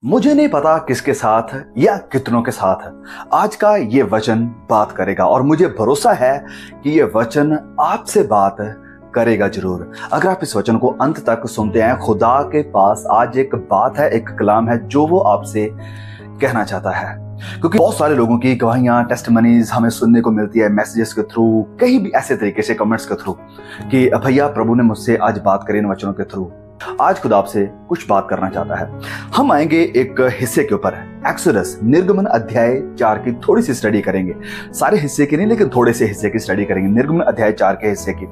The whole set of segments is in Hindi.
मुझे नहीं पता किसके साथ या कितनों के साथ आज का ये वचन बात करेगा और मुझे भरोसा है कि ये वचन आपसे बात करेगा जरूर। अगर आप इस वचन को अंत तक सुनते हैं, खुदा के पास आज एक बात है, एक कलाम है जो वो आपसे कहना चाहता है। क्योंकि बहुत सारे लोगों की गवाहियां, टेस्टिमनीज हमें सुनने को मिलती है मैसेजेस के थ्रू, कहीं भी ऐसे तरीके से कमेंट्स के थ्रू कि भैया प्रभु ने मुझसे आज बात करी इन वचनों के थ्रू। आज खुदा आपसे कुछ बात करना चाहता है। हम आएंगे एक हिस्से के ऊपर, एक्सोडस निर्गमन अध्याय 4 की थोड़ी सी स्टडी करेंगे। सारे हिस्से की नहीं, लेकिन थोड़े से हिस्से की स्टडी करेंगे, निर्गमन अध्याय 4 के हिस्से की।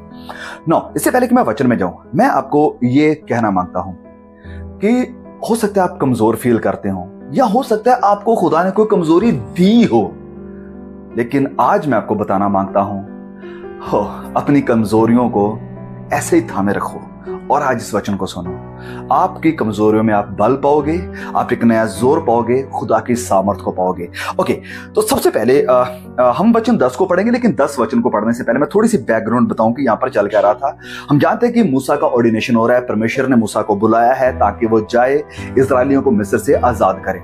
इससे पहले कि मैं वचन में जाऊं, मैं आपको ये कहना मांगता हूं कि हो सकता है आप कमजोर फील करते हो, या हो सकता है आपको खुदा ने कोई कमजोरी दी हो, लेकिन आज मैं आपको बताना मांगता हूं, अपनी कमजोरियों को ऐसे ही थामे रखो और आज इस वचन को सुनो। आपकी कमजोरियों में आप बल पाओगे, आप एक नया जोर पाओगे, खुदा की सामर्थ को पाओगे। ओके, तो सबसे पहले हम वचन 10 को पढ़ेंगे, लेकिन 10 वचन को पढ़ने से पहले मैं थोड़ी सी बैकग्राउंड बताऊं कि यहाँ पर चल क्या रहा था। हम जानते हैं कि मूसा का ऑर्डिनेशन हो रहा है, परमेश्वर ने मूसा को बुलाया है ताकि वो जाए इस्राएलियों को मिस्र से आजाद करे।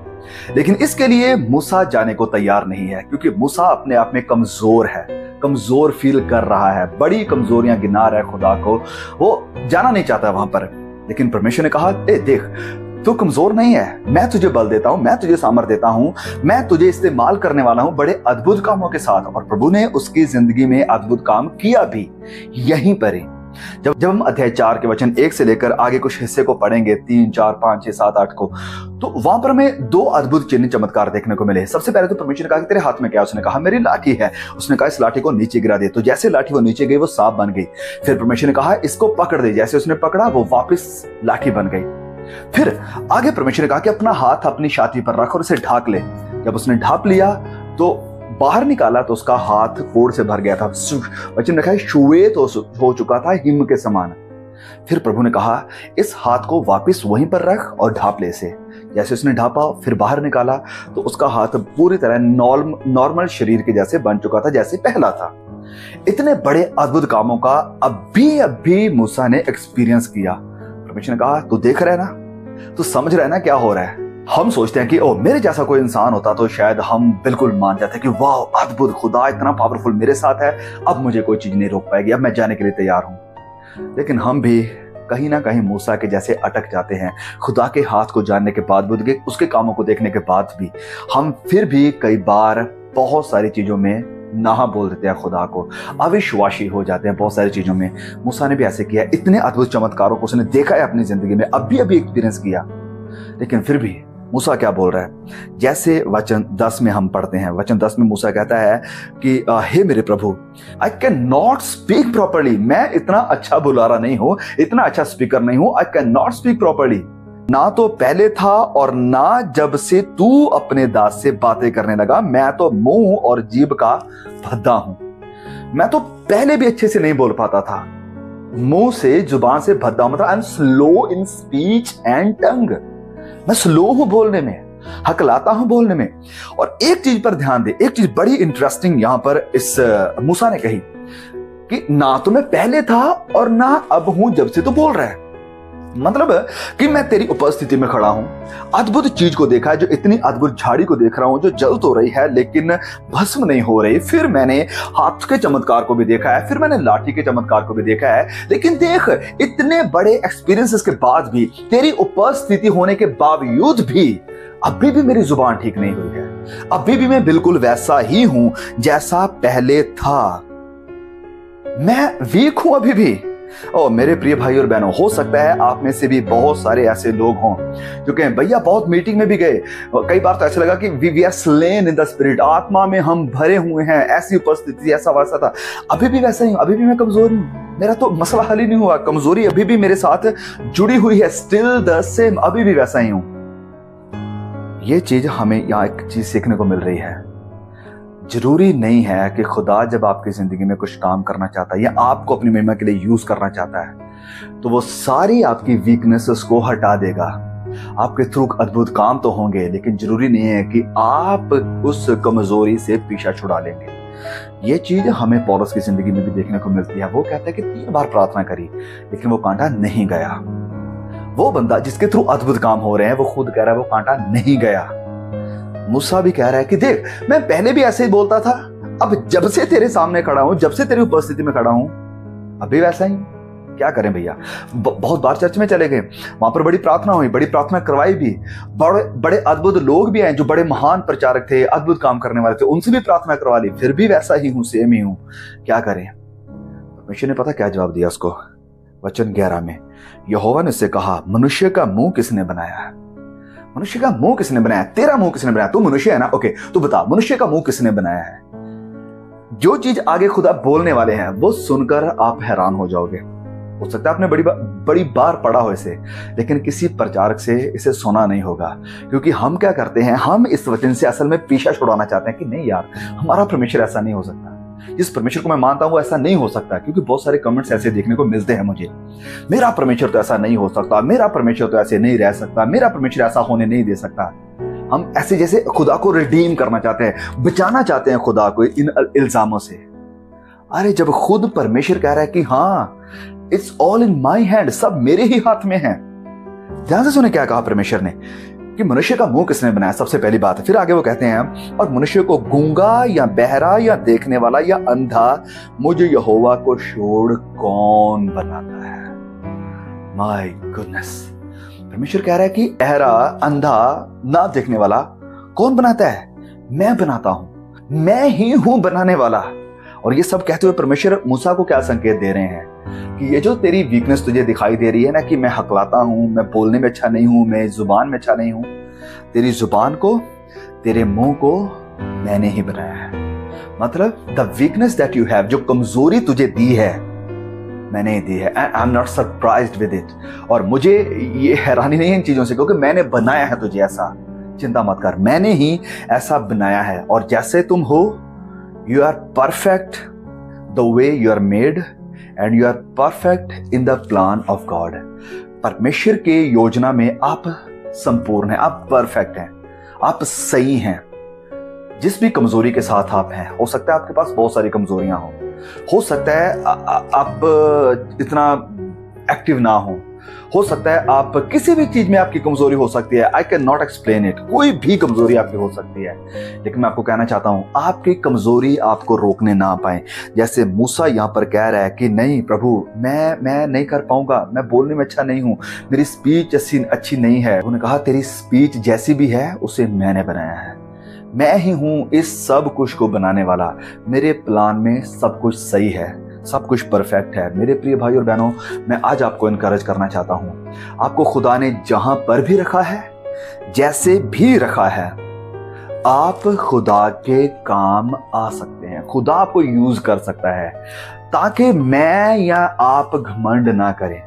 लेकिन इसके लिए मूसा जाने को तैयार नहीं है, क्योंकि मूसा अपने आप में कमजोर है, कमजोर फील कर रहा है, बड़ी कमजोरियां गिना रहा है खुदा को, वो जाना नहीं चाहता वहां पर। लेकिन परमेश्वर ने कहा, देख तू कमजोर नहीं है, मैं तुझे बल देता हूं, मैं तुझे सामर्थ देता हूं, मैं तुझे इस्तेमाल करने वाला हूं बड़े अद्भुत कामों के साथ। और प्रभु ने उसकी जिंदगी में अद्भुत काम किया भी यहीं पर ही। जब हम अध्याय 4 के वचन 1 से लेकर आगे कुछ हिस्से को पढ़ेंगे, 3, 4, 5, 6, 7, 8 को, तो वहां पर हमें 2 अद्भुत चिन्ह चमत्कार देखने को मिले। सबसे पहले तो परमेश्वर ने कहा कि तेरे हाथ में क्या है? उसने कहा मेरी लाठी है। उसने कहा इस लाठी को नीचे गिरा दे। तो जैसे लाठी वो नीचे गई वो सांप बन गई। फिर परमेश्वर ने कहा इसको पकड़ दे। जैसे उसने पकड़ा वो वापस लाठी बन गई। फिर आगे परमेश्वर ने कहा कि अपना हाथ अपनी छाती पर रख और उसे ढाक ले। जब उसने ढाप लिया तो बाहर निकाला तो उसका हाथ कोढ़ से भर गया था, वचन रखा है श्वेत हो चुका था हिम के समान। फिर प्रभु ने कहा इस हाथ को वापस वहीं पर रख और ढाप ले इसे। जैसे उसने ढापा फिर बाहर निकाला तो उसका हाथ पूरी तरह नॉर्मल शरीर के जैसे बन चुका था जैसे पहला था। इतने बड़े अद्भुत कामों का अभी मूसा ने एक्सपीरियंस किया। परमेश्वर ने कहा तू देख रहा है ना, तू समझ रहा है ना क्या हो रहा है। हम सोचते हैं कि मेरे जैसा कोई इंसान होता तो शायद हम बिल्कुल मान जाते कि वाह अद्भुत, खुदा इतना पावरफुल मेरे साथ है, अब मुझे कोई चीज नहीं रोक पाएगी, अब मैं जाने के लिए तैयार हूं। लेकिन हम भी कहीं ना कहीं मूसा के जैसे अटक जाते हैं। खुदा के हाथ को जानने के बाद, उसके कामों को देखने के बाद भी हम फिर भी कई बार बहुत सारी चीजों में ना बोल देते हैं, खुदा को अविश्वासी हो जाते हैं बहुत सारी चीजों में। मूसा ने भी ऐसे किया, इतने अद्भुत चमत्कारों को उसने देखा है अपनी जिंदगी में, अभी एक्सपीरियंस किया, लेकिन फिर भी मूसा क्या बोल रहा है। जैसे वचन 10 में हम पढ़ते हैं, वचन 10 में मूसा कहता है कि हे मेरे प्रभु, I can not speak properly. मैं इतना अच्छा बुलारा नहीं हूं, इतना अच्छा स्पीकर नहीं हूं। आई कैन नॉट स्पीक प्रॉपरली। ना तो पहले था और ना जब से तू अपने दास से बातें करने लगा। मैं तो मुंह और जीभ का भद्दा हूं। मैं तो पहले भी अच्छे से नहीं बोल पाता था, मुंह से जुबान से भद्दा, मतलब I am slow in speech and tongue. मैं स्लो हूं बोलने में, हकलाता हूं बोलने में। और एक चीज पर ध्यान दे, एक चीज बड़ी इंटरेस्टिंग यहां पर इस मूसा ने कही कि ना तो मैं पहले था और ना अब हूं जब से तू बोल रहा है। मतलब कि मैं तेरी उपस्थिति में खड़ा हूं, अद्भुत चीज को देखा है, जो इतनी अद्भुत झाड़ी को देख रहा हूं जो जल तो रही है लेकिन भस्म नहीं हो रही। फिर मैंने हाथ के चमत्कार को भी देखा है, फिर मैंने लाठी के चमत्कार को भी देखा है। लेकिन देख, इतने बड़े एक्सपीरियंसेस के बाद भी, तेरी उपस्थिति होने के बावजूद भी अभी भी मेरी जुबान ठीक नहीं हुई है। अभी भी मैं बिल्कुल वैसा ही हूं जैसा पहले था। मैं वीक हूं अभी भी। मेरे प्रिय भाई और बहनों, हो सकता है आप में से भी बहुत सारे ऐसे लोग हों जो कहें भैया बहुत मीटिंग में भी गए, कई बार तो ऐसा लगा कि we are slain in the spirit, आत्मा में हम भरे हुए हैं, ऐसी उपस्थिति, ऐसा वैसा था। अभी भी वैसा ही हूं, अभी भी मैं कमजोर हूं, मेरा तो मसला हल ही नहीं हुआ, कमजोरी अभी भी मेरे साथ जुड़ी हुई है, स्टिल द सेम, अभी भी वैसा ही हूं। ये चीज हमें यहां एक चीज सीखने को मिल रही है। जरूरी नहीं है कि खुदा जब आपकी जिंदगी में कुछ काम करना चाहता है या आपको अपनी महिमा के लिए यूज करना चाहता है तो वो सारी आपकी वीकनेसेस को हटा देगा। आपके थ्रू अद्भुत काम तो होंगे, लेकिन जरूरी नहीं है कि आप उस कमजोरी से पीछा छुड़ा लेंगे। ये चीज हमें पौलुस की जिंदगी में भी देखने को मिलती है। वो कहता है कि 3 बार प्रार्थना करी लेकिन वो कांटा नहीं गया। वो बंदा जिसके थ्रू अद्भुत काम हो रहे हैं वो खुद कह रहा है वो कांटा नहीं गया। मूसा भी कह रहा है कि देख, मैं पहले भी ऐसे ही बोलता था, अब जब से तेरे सामने खड़ा हूं, जब से तेरी उपस्थिति में खड़ा हूं, अभी वैसा ही। क्या करें भैया। बहुत बार चर्च में चले गए, वहां पर बड़ी प्रार्थना हुई, बड़ी प्रार्थना करवाई भी, बड़े बड़े अद्भुत लोग भी आए जो बड़े महान प्रचारक थे, अद्भुत काम करने वाले थे, उनसे भी प्रार्थना करवा ली, फिर भी वैसा ही हूं, सेम ही हूं। क्या करें। परमेश्वर ने पता क्या जवाब दिया उसको। वचन 11 में यहोवा ने उससे कहा, मनुष्य का मुंह किसने बनाया है? मनुष्य का मुंह किसने बनाया? तेरा मुंह किसने बनाया? तू मनुष्य है ना, ओके, तू बता मनुष्य का मुंह किसने बनाया है? जो चीज आगे खुदा बोलने वाले हैं वो सुनकर आप हैरान हो जाओगे। हो सकता है आपने बड़ी बार पढ़ा हो इसे, लेकिन किसी प्रचारक से इसे सुना नहीं होगा। क्योंकि हम क्या करते हैं, हम इस वचन से असल में पीछा छुड़ाना चाहते हैं कि नहीं यार, हमारा परमेश्वर ऐसा नहीं हो सकता, जिस परमेश्वर को मैं मानता हूं ऐसा नहीं हो सकता। क्योंकि बहुत सारे कमेंट्स ऐसे देखने को मिलते हैं मुझे, मेरा परमेश्वर तो ऐसा नहीं हो सकता, मेरा परमेश्वर तो ऐसे नहीं रह सकता, मेरा परमेश्वर ऐसा होने नहीं दे सकता। हम ऐसे जैसे खुदा को रिडीम करना चाहते हैं, बचाना चाहते हैं खुदा को इन इल्जामों से। अरे जब खुद परमेश्वर कह रहा है कि हाँ, it's all in my hand, सब मेरे ही हाथ में है। ध्यान से सुने क्या कहा परमेश्वर ने कि मनुष्य का मुंह किसने बनाया, सबसे पहली बात है। फिर आगे वो कहते हैं, और मनुष्य को गूंगा या बहरा या देखने वाला या अंधा मुझे यहोवा को छोड़ कौन बनाता है? My goodness. परमेश्वर कह रहा है कि बहरा, अंधा, ना देखने वाला कौन बनाता है? मैं बनाता हूं, मैं ही हूं बनाने वाला। और ये सब कहते हुए परमेश्वर मूसा को क्या संकेत दे रहे हैं कि ये जो तेरी वीकनेस तुझे दिखाई दे रही है ना, कि मैं हकलाता हूं, मैं बोलने में अच्छा नहीं हूं, मैं जुबान में अच्छा नहीं हूं, तेरी जुबान को, तेरे मुंह को मैंने ही बनाया है। मतलब the weakness that you have, जो कमजोरी तुझे दी है, मैंने ही दी है। And I am not surprised with it. और मुझे ये हैरानी नहीं है इन चीजों से, क्योंकि मैंने बनाया है तुझे ऐसा। चिंता मत कर, मैंने ही ऐसा बनाया है। और जैसे तुम हो, you are perfect the way you are made and you are perfect in the plan of God। परमेश्वर के योजना में आप संपूर्ण हैं, आप परफेक्ट हैं, आप सही हैं। जिस भी कमजोरी के साथ आप हैं, हो सकता है आपके पास बहुत सारी कमजोरियां हो सकता है आप इतना एक्टिव ना हो सकता है आप किसी भी चीज में आपकी कमजोरी हो सकती है। आई कैन नॉट एक्सप्लेन इट, कोई भी कमजोरी आपकी हो सकती है। लेकिन मैं आपको कहना चाहता हूं, आपकी कमजोरी आपको रोकने ना पाए। जैसे मूसा यहां पर कह रहा है कि नहीं प्रभु, मैं नहीं कर पाऊंगा, मैं बोलने में अच्छा नहीं हूं, मेरी स्पीच अच्छी नहीं है। उन्होंने कहा तेरी स्पीच जैसी भी है उसे मैंने बनाया है, मैं ही हूं इस सब कुछ को बनाने वाला। मेरे प्लान में सब कुछ सही है, सब कुछ परफेक्ट है। मेरे प्रिय भाई और बहनों, मैं आज आपको इनकरेज करना चाहता हूं, आपको खुदा ने जहां पर भी रखा है, जैसे भी रखा है, आप खुदा के काम आ सकते हैं। खुदा आपको यूज कर सकता है, ताकि मैं या आप घमंड ना करें।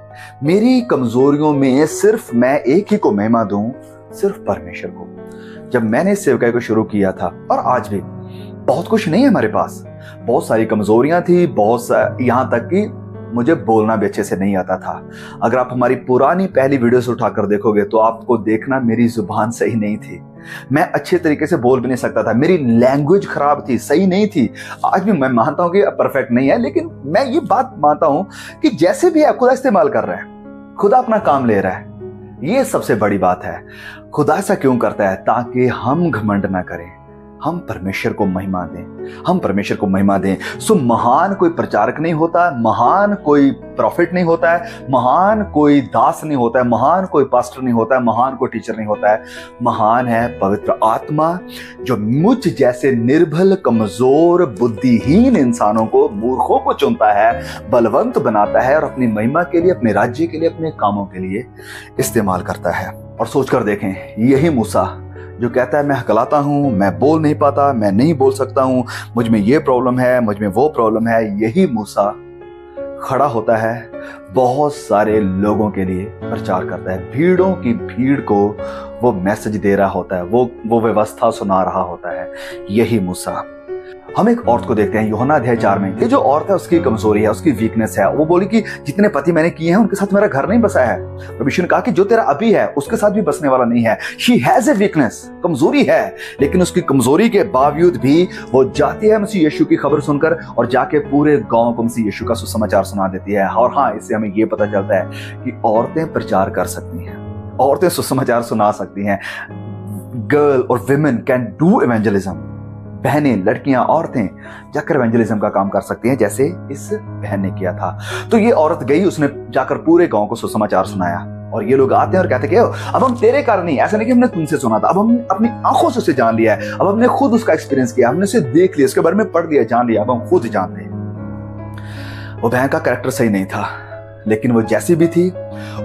मेरी कमजोरियों में सिर्फ मैं एक ही को महिमा दूं, सिर्फ परमेश्वर को। जब मैंने इस सेवकाई को शुरू किया था, और आज भी बहुत कुछ नहीं है हमारे पास, बहुत सारी कमजोरियां थी, यहां तक कि मुझे बोलना भी अच्छे से नहीं आता था। अगर आप हमारी पुरानी पहली वीडियोस उठाकर देखोगे तो आपको देखना मेरी जुबान सही नहीं थी, मैं अच्छे तरीके से बोल भी नहीं सकता था, मेरी लैंग्वेज खराब थी, सही नहीं थी। आज भी मैं मानता हूं कि परफेक्ट नहीं है, लेकिन मैं ये बात मानता हूं कि जैसे भी है खुदा इस्तेमाल कर रहा है, खुदा अपना काम ले रहा है। ये सबसे बड़ी बात है। खुदा ऐसा क्यों करता है? ताकि हम घमंड ना करें, हम परमेश्वर को महिमा दें, हम परमेश्वर को महिमा दें। सो महान कोई प्रचारक नहीं होता, महान कोई प्रॉफिट नहीं होता है, महान कोई दास नहीं होता है, महान कोई पास्टर नहीं होता है, महान कोई टीचर नहीं होता है। महान है पवित्र आत्मा, जो मुझ जैसे निर्बल, कमजोर, बुद्धिहीन इंसानों को, मूर्खों को चुनता है, बलवंत बनाता है और अपनी महिमा के लिए, अपने राज्य के लिए, अपने कामों के लिए इस्तेमाल करता है। और सोचकर देखें, यही मूसा जो कहता है मैं हकलाता हूं, मैं बोल नहीं पाता, मैं नहीं बोल सकता हूं, मुझ में ये प्रॉब्लम है, मुझ में वो प्रॉब्लम है, यही मूसा खड़ा होता है, बहुत सारे लोगों के लिए प्रचार करता है, भीड़ों की भीड़ को वो मैसेज दे रहा होता है, वो व्यवस्था सुना रहा होता है। यही मूसा। हम एक औरत को देखते हैं यूहन्ना अध्याय 4 में। ये जो औरत है उसकी कमजोरी है, उसकी वीकनेस है। वो बोली कि जितने पति मैंने किए हैं उनके साथ मेरा घर नहीं बसा है। प्रभु यीशु ने कहा कि जो तेरा अभी है उसके साथ भी बसने वाला नहीं है। शी हैज ए वीकनेस, कमजोरी है, लेकिन उसकी कमजोरी के बावजूद भी वो जाती है मसीह यीशु की खबर सुनकर और जाके पूरे गांव को मसीह यीशु का सुसमाचार सुना देती है। और हाँ, इससे हमें ये पता चलता है कि औरतें प्रचार कर सकती हैं, औरतें सुसमाचार सुना सकती हैं। गर्ल और विमेन कैन डू इवेंजलिज्म। बहनें, लड़कियां, औरतें जाकर इवेंजलिज्म का काम कर सकती हैं, जैसे इस बहन ने किया था। तो ये औरत गई, उसने जाकर पूरे गांव को सुसमाचार सुनाया। और ये लोग आते हैं और कहते हैं कि अब हम तेरे कारण नहीं, ऐसा नहीं कि हमने तुमसे सुना था, अब हमने अपनी आंखों से उसे जान लिया है, अब हमने खुद उसका एक्सपीरियंस किया, हमने उसे देख लिया, उसके बारे में पढ़ लिया, जान लिया, अब हम खुद जानते हैं। वो बहन का कैरेक्टर सही नहीं था, लेकिन वो जैसी भी थी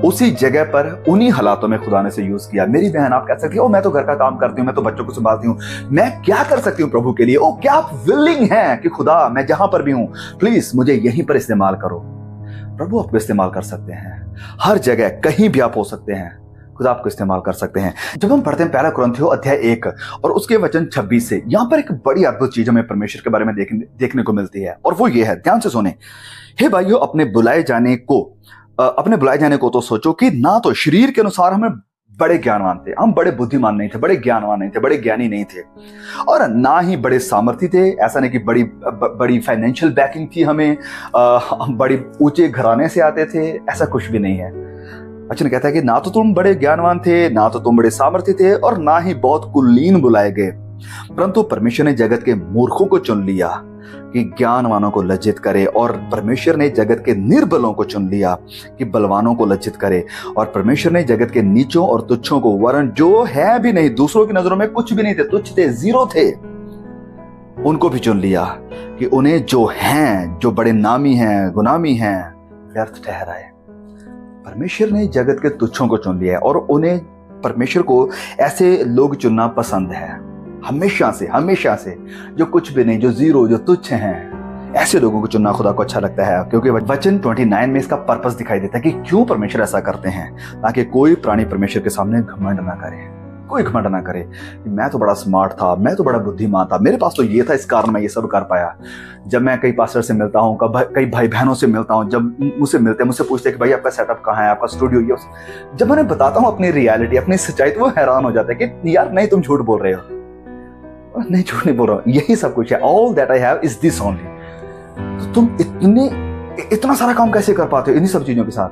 उसी जगह पर उन्हीं हालातों में खुदा ने से यूज किया। मेरी बहन, आप कह सकती हो मैं तो घर का काम करती हूँ, मैं तो बच्चों को संभालती हूँ, मैं क्या कर सकती हूँ प्रभु के लिए? ओ, क्या आप विलिंग हैं कि खुदा मैं जहां पर भी हूं प्लीज मुझे यहीं पर इस्तेमाल करो? प्रभु आपको इस्तेमाल कर सकते हैं, हर जगह कहीं भी आप हो सकते हैं, खुदा आपको इस्तेमाल कर सकते हैं। जब हम पढ़ते हैं पहला कुरिन्थियों अध्याय 1 और उसके वचन 26 से, यहां पर एक बड़ी अद्भुत चीज हमें परमेश्वर के बारे में देखने को मिलती है, और वो ये है, ध्यान से सुने। हे भाइयों, अपने बुलाए जाने को तो सोचो कि ना तो शरीर के अनुसार हमें बड़े ज्ञानवान थे, हम बड़े बुद्धिमान नहीं थे, बड़े ज्ञानवान नहीं थे, बड़े ज्ञानी नहीं थे, और ना ही बड़े सामर्थी थे। ऐसा नहीं कि बड़ी फाइनेंशियल बैकिंग थी हमें, हम बड़े ऊंचे घराने से आते थे, ऐसा कुछ भी नहीं है। वचन कहता है कि ना तो तुम बड़े ज्ञानवान थे, ना तो तुम बड़े सामर्थी थे, और ना ही बहुत कुलीन बुलाए गए, परंतु परमेश्वर ने जगत के मूर्खों को चुन लिया कि ज्ञानवानों को लज्जित करे, और परमेश्वर ने जगत के निर्बलों को चुन लिया कि बलवानों को लज्जित करे, और परमेश्वर ने जगत के नीचों और तुच्छों को, वरन जो है भी नहीं, दूसरों की नजरों में कुछ भी नहीं थे, तुच्छ थे, जीरो थे, उनको भी चुन लिया कि उन्हें जो हैं, जो बड़े नामी हैं, गुनामी हैं, व्यर्थ ठहराए। परमेश्वर ने जगत के तुच्छों को चुन लिया है, और उन्हें, परमेश्वर को ऐसे लोग चुनना पसंद है हमेशा से, जो कुछ भी नहीं, जो जीरो, जो तुच्छ हैं, ऐसे लोगों को चुनना खुदा को अच्छा लगता है। क्योंकि वचन 29 में इसका पर्पस दिखाई देता है कि क्यों परमेश्वर ऐसा करते हैं, ताकि कोई प्राणी परमेश्वर के सामने घमंड ना करे, कोई घमंड ना करे कि मैं तो बड़ा स्मार्ट था, मैं तो बड़ा बुद्धिमान था, मेरे पास तो ये था, इस कारण मैं ये सब कर पाया। जब मैं कई पास्टर से मिलता हूँ, कई भाई बहनों से मिलता हूँ, जब मुझसे मिलते हैं, मुझसे पूछते हैं कि भाई आपका सेटअप कहाँ है, आपका स्टूडियो ये, जब मैं बताता हूँ अपनी रियलिटी, अपनी सच्चाई, तो वो हैरान हो जाता है कि यार नहीं, तुम झूठ बोल रहे हो। नहीं, झूठ नहीं बोल रहा हूं, यही सब कुछ है। All that I have is this only. तो तुम इतना सारा काम कैसे कर पाते हो इन्हीं सब चीजों के साथ?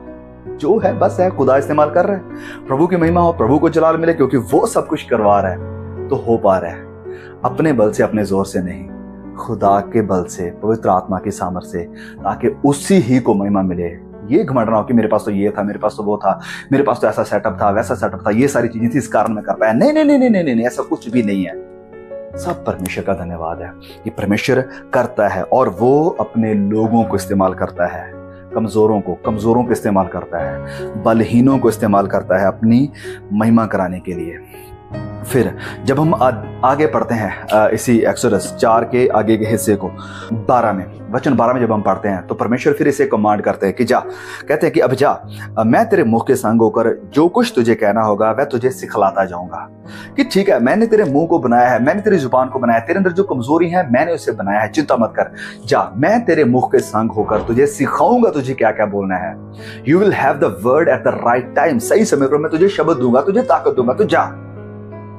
जो है बस है, खुदा इस्तेमाल कर रहे हैं। प्रभु की महिमा हो, प्रभु को जलाल मिले, क्योंकि वो सब कुछ करवा रहा है, तो हो पा रहा है। अपने बल से, अपने जोर से नहीं, खुदा के बल से, पवित्र आत्मा की सामर्थ्य से, ताकि उसी ही को महिमा मिले। ये घमंड ना हो कि मेरे पास तो ये था, मेरे पास तो वो था, मेरे पास तो ऐसा सेटअप था, वैसा सेटअप था, ये सारी चीजें थी, इस कारण मैं कर पाया। नहीं नहीं नहीं नहीं नहीं, ऐसा कुछ भी नहीं है। सब परमेश्वर का धन्यवाद है कि परमेश्वर करता है, और वो अपने लोगों को इस्तेमाल करता है, कमजोरों को इस्तेमाल करता है, बलहीनों को इस्तेमाल करता है अपनी महिमा कराने के लिए। फिर जब हम आगे पढ़ते हैं इसी एक्सोडस 4 के आगे के हिस्से को, 12 में, वचन 12 में जब हम पढ़ते हैं, तो परमेश्वर फिर इसे कमांड करते हैं कि जा, कहते हैं कि अब जा, मैं तेरे मुंह के संग होकर जो कुछ तुझे कहना होगा वह तुझे सिखलाता जाऊंगा। कि ठीक है, मैंने तेरे मुंह को बनाया है, मैंने तेरी जुबान को बनाया है, तेरे अंदर जो कमजोरी है मैंने उसे बनाया है, चिंता मत कर, जा, मैं तेरे मुंह के संग होकर तुझे सिखाऊंगा तुझे क्या क्या बोलना है। You will have the word at the right time, सही समय पर मैं तुझे शब्द दूंगा, तुझे ताकत दूंगा, तो जा।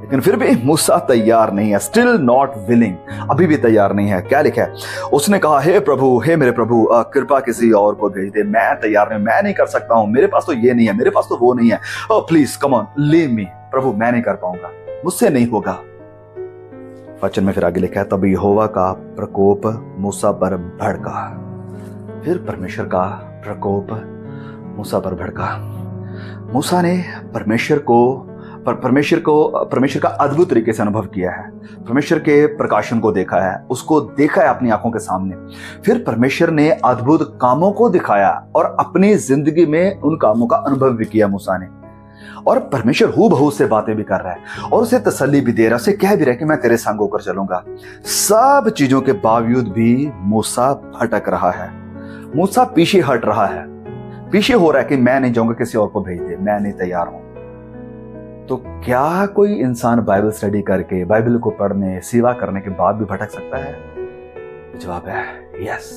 लेकिन फिर भी मूसा तैयार नहीं है, स्टिल नॉट विलिंग, अभी भी तैयार नहीं है। क्या लिखा है? उसने कहा, हे प्रभु, हे मेरे प्रभु, कृपा किसी और को भेज दे, मैं तैयार नहीं, मैं नहीं कर सकता हूं, मेरे पास तो ये नहीं है, मेरे पास तो वो नहीं है, please come on, leave me. प्रभु मैं नहीं कर पाऊंगा, मुझसे नहीं होगा। वचन में फिर आगे लिखा है, तब यहोवा का प्रकोप मूसा पर भड़का। फिर परमेश्वर का प्रकोप मूसा पर भड़का। मूसा ने परमेश्वर का अद्भुत तरीके से अनुभव किया है, परमेश्वर के प्रकाशन को देखा है, उसको देखा है अपनी आंखों के सामने। फिर परमेश्वर ने अद्भुत कामों को दिखाया और अपनी जिंदगी में उन कामों का अनुभव भी किया मूसा ने। और परमेश्वर हूबहू से बातें भी कर रहा है और उसे तसल्ली भी दे रहा है, उसे कह भी रहा है कि मैं तेरे संग होकर चलूंगा। सब चीजों के बावजूद भी मूसा भटक रहा है, मूसा पीछे हट रहा है, पीछे हो रहा है कि मैं नहीं जाऊंगा, किसी और को भेज दे, मैं नहीं तैयार हूं। तो क्या कोई इंसान बाइबल स्टडी करके, बाइबल को पढ़ने, सेवा करने के बाद भी भटक सकता है? जवाब है यस,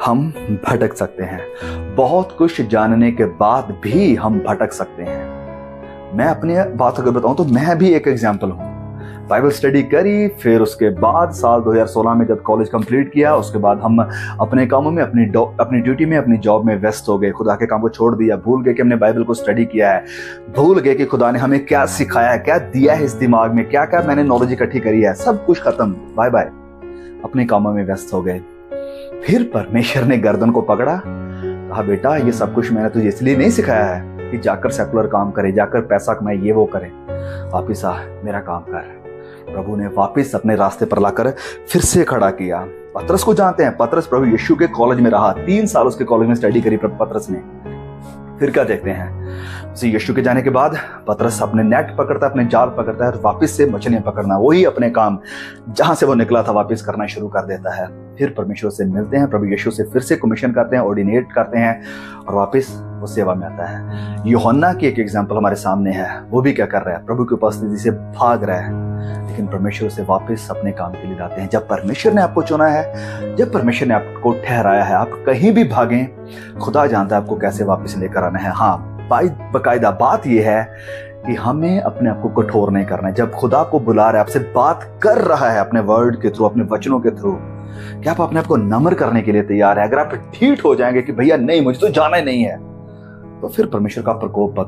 हम भटक सकते हैं। बहुत कुछ जानने के बाद भी हम भटक सकते हैं। मैं अपनी बात अगर बताऊं तो मैं भी एक एग्जाम्पल हूं। बाइबल स्टडी करी, फिर उसके बाद साल 2016 में जब कॉलेज कंप्लीट किया, उसके बाद हम अपने कामों में, अपनी ड्यूटी में, अपनी जॉब में व्यस्त हो गए। खुदा के काम को छोड़ दिया, भूल गए कि हमने बाइबल को स्टडी किया है, भूल गए कि खुदा ने हमें क्या सिखाया है, क्या दिया है इस दिमाग में, क्या क्या मैंने नॉलेज इकट्ठी करी है, सब कुछ खत्म, बाय बाय, अपने कामों में व्यस्त हो गए। फिर परमेश्वर ने गर्दन को पकड़ा, कहा बेटा ये सब कुछ मैंने तुझे इसलिए नहीं सिखाया है कि जाकर सेकुलर काम करे, जाकर पैसा कमाए, ये वो करे, वापिस आ, मेरा काम कर। प्रभु ने वापस अपने रास्ते पर लाकर फिर से खड़ा किया। पतरस को जानते हैं, पतरस प्रभु यीशु के कॉलेज में रहा, 3 साल उसके कॉलेज में स्टडी करी पतरस ने। फिर क्या देखते हैं, उसी यीशु के जाने के बाद पतरस अपने नेट पकड़ता है, अपने जाल पकड़ता है और वापस से मछलियां पकड़ना, वही अपने काम जहां से वो निकला था वापस करना शुरू कर देता है। फिर परमेश्वर से मिलते हैं, प्रभु यीशु से फिर से कमीशन करते हैं, ऑर्डिनेट करते हैं और वापस वो सेवा में आता है। यूहन्ना की एक एग्जाम्पल हमारे सामने है, वो भी क्या कर रहा है, प्रभु की उपस्थिति से भाग रहा है, लेकिन परमेश्वर से वापस अपने काम के लिए लाते हैं। जब परमेश्वर ने आपको चुना है, जब परमेश्वर ने आपको ठहराया है, आप कहीं भी भागें, खुदा जानता है आपको कैसे वापस लेकर आना है। हाँ, बाकायदा बात यह है कि हमें अपने आप को कठोर नहीं करना है। जब खुदा को बुला रहा है, आपसे बात कर रहा है अपने वर्ड के थ्रू, अपने वचनों के थ्रू, क्या आप अपने आप को नम्र करने के लिए तैयार है? अगर आप ढीठ हो जाएंगे कि भैया नहीं, मुझे तो जाना ही नहीं है, तो फिर परमेश्वर का प्रकोप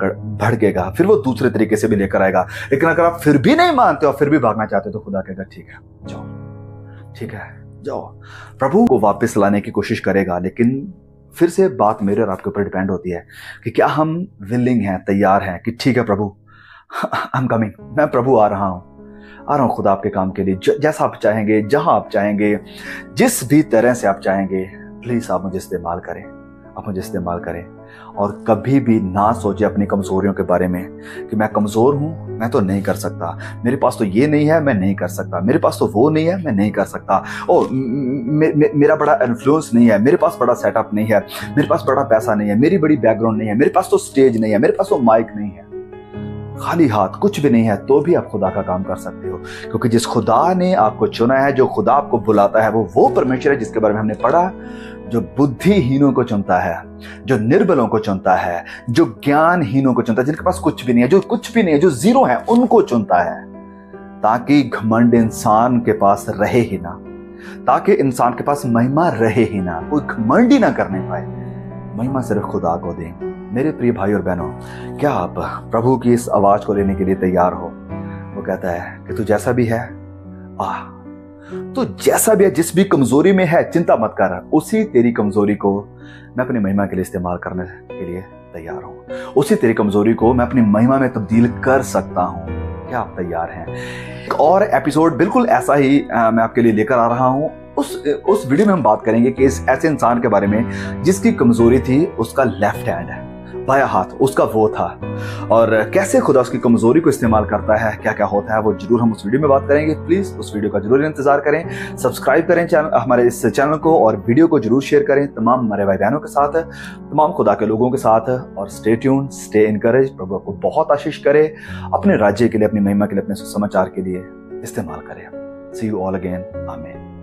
भड़केगा, फिर वो दूसरे तरीके से भी लेकर आएगा। लेकिन अगर आप फिर भी नहीं मानते हो, फिर भी भागना चाहते हो, तो खुदा कहेगा ठीक है जाओ, ठीक है जाओ, प्रभु को वापस लाने की कोशिश करेगा। लेकिन फिर से बात मेरे और आपके ऊपर डिपेंड होती है कि क्या हम विलिंग हैं, तैयार हैं कि ठीक है प्रभु, आई एम कमिंग, मैं प्रभु आ रहा हूं खुदा आपके काम के लिए, जैसा आप चाहेंगे, जहां आप चाहेंगे, जिस भी तरह से आप चाहेंगे, प्लीज आप मुझे इस्तेमाल करें, आप मुझे इस्तेमाल करें। और कभी भी ना सोचे अपनी कमजोरियों के बारे में कि मैं कमजोर हूं, मैं तो नहीं कर सकता, मेरे पास तो ये नहीं है, मैं नहीं कर सकता, मेरे पास तो वो नहीं है, मैं नहीं कर सकता, ओ मेरा बड़ा इन्फ्लुएंस नहीं है, मेरे पास बड़ा सेटअप नहीं है, मेरे पास बड़ा पैसा नहीं है, मेरी बड़ी बैकग्राउंड नहीं है, मेरे पास तो स्टेज नहीं है, मेरे पास तो माइक नहीं है, खाली हाथ कुछ भी नहीं है, तो भी आप खुदा का काम कर सकते हो। क्योंकि जिस खुदा ने आपको चुना है, जो खुदा आपको बुलाता है, वो परमेश्वर है जिसके बारे में हमने पढ़ा, जो बुद्धिहीनों को चुनता है, जो निर्बलों को चुनता है, जो ज्ञानहीनों को चुनता है, जिनके पास कुछ भी नहीं है, जो कुछ भी नहीं है, जो जीरो है, उनको चुनता है, ताकि घमंड इंसान के पास रहे ही ना, ताकि इंसान के पास महिमा रहे ही ना, कोई घमंड ही ना करने पाए, महिमा सिर्फ खुदा को दें। मेरे प्रिय भाई और बहनों, क्या आप प्रभु की इस आवाज को लेने के लिए तैयार हो? वो कहता है कि तू जैसा भी है, तो जैसा भी है, जिस भी कमजोरी में है, चिंता मत कर, उसी तेरी कमजोरी को मैं अपनी महिमा के लिए इस्तेमाल करने के लिए तैयार हूं, उसी तेरी कमजोरी को मैं अपनी महिमा में तब्दील कर सकता हूं। क्या आप तैयार हैं? एक और एपिसोड बिल्कुल ऐसा ही मैं आपके लिए लेकर आ रहा हूं। उस वीडियो में हम बात करेंगे कि इस ऐसे इंसान के बारे में जिसकी कमजोरी थी उसका लेफ्ट हैंड है, बाया हाथ उसका वो था, और कैसे खुदा उसकी कमजोरी को इस्तेमाल करता है, क्या क्या होता है, वो जरूर हम उस वीडियो में बात करेंगे। प्लीज उस वीडियो का जरूर इंतजार करें, सब्सक्राइब करें हमारे इस चैनल को, और वीडियो को जरूर शेयर करें तमाम हमारे भाई बहनों के साथ, तमाम खुदा के लोगों के साथ। और स्टे ट्यून, स्टे इनकरेज। प्रभु आपको बहुत आशीष करे, अपने राज्य के लिए, अपनी महिमा के लिए, अपने सुसमाचार के लिए इस्तेमाल करें। सी यू ऑल अगेन, आमीन।